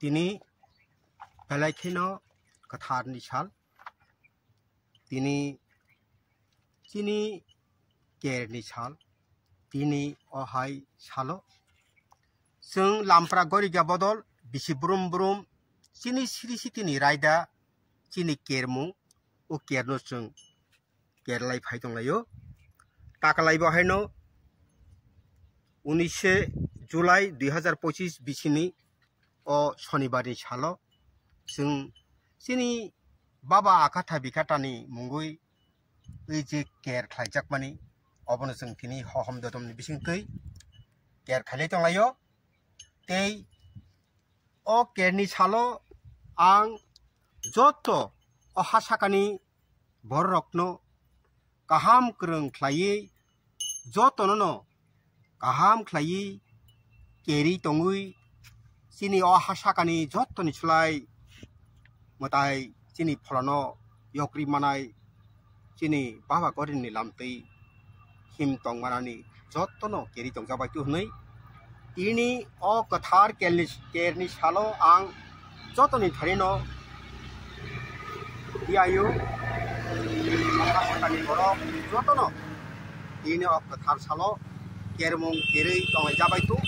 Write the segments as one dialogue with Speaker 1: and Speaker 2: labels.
Speaker 1: Tini Pelaikino Kathar Nishal Tini Chini Ker Nishal Tini Ohai Shalo Sung Lampra Goriga Bodol Bisi Brum Brum Chini Sitini Raida Chini Kermu O Kerno Sung Kerlai Paitong Layo Takalai Baheno 19 July 2025 Bisini O Shonibari Shalo Sung Sini Baba Akata Bikatani Mungui Uji Ker Klaijakmani Obon Sung Tini Hohom Dodom Bisingkui Ker Khaletong Layo Tei O Kerni Shalo Ang Joto O Hasakani Borokno Kaham Krung Klai Joto no Kaham Klai Keri Tongui Sini O Hasakani Joto Nichulai Matai Sini Polano Yokri Manai Sini Baba Gorini Lamti Him Tong Marani Joto no Keri Tong Jabatu Nei Ini O Kathar Kerni Shalo Ang Joto Ni Tharino Diayu Hasakani Borok Joto no Ini O Kathar Shalo Kermong Keri Tong Jabatu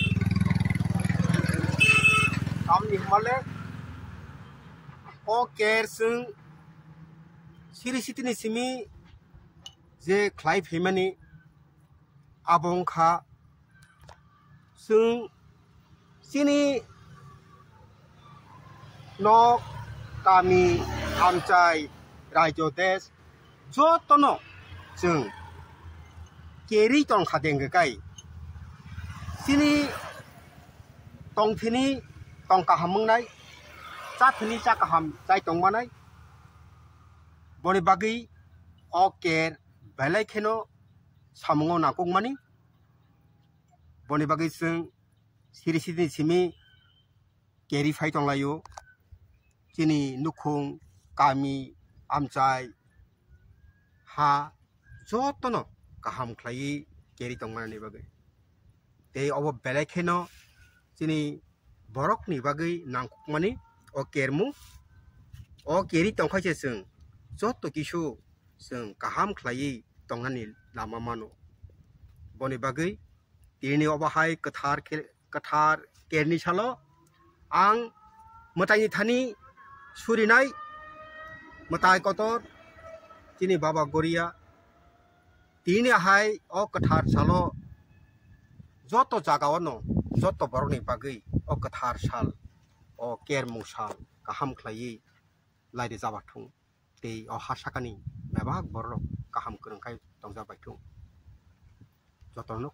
Speaker 1: Amni Male O Ker Sung Siri Sitini Simi Je Clive Himani Abongka Sung Sini No Kami Amchai Rajo Des Jotono Sung Keri Tong Hadengai Sini Tong Tini Tong Kahamungai Satini Sakaham Sai Tong Manai Boni Bagi O Ker Balaikeno Samungo Nakung Mani Boni Bagi Sung Siri Sitini Simi Keri Faitong Layo Sini Nukung Kami Amchai Ha Jotono Kaham Klai Keri Tong Mani Bagi They over Balaikeno Sini Borok ni Bagi Nangkuk Mani O Kermu O Keri Tong Kache Sung Joto Kishu Sung Kaham Klai Tongani Lama Mano Boni Bagi Tini Obahai Kathar Kerni Shalo Ang Matai Thani Surinai Matai Kotor Tini Baba Goria Tini Hai O Kathar Shalo Joto Jagawano Joto Boroni Bagi O Kathar Shal O Kermu Shal Kaham Klai Lai de Zabatung Te O Hasakani Mebag Borok Kaham Kurungkai Tong Zabatung Joto no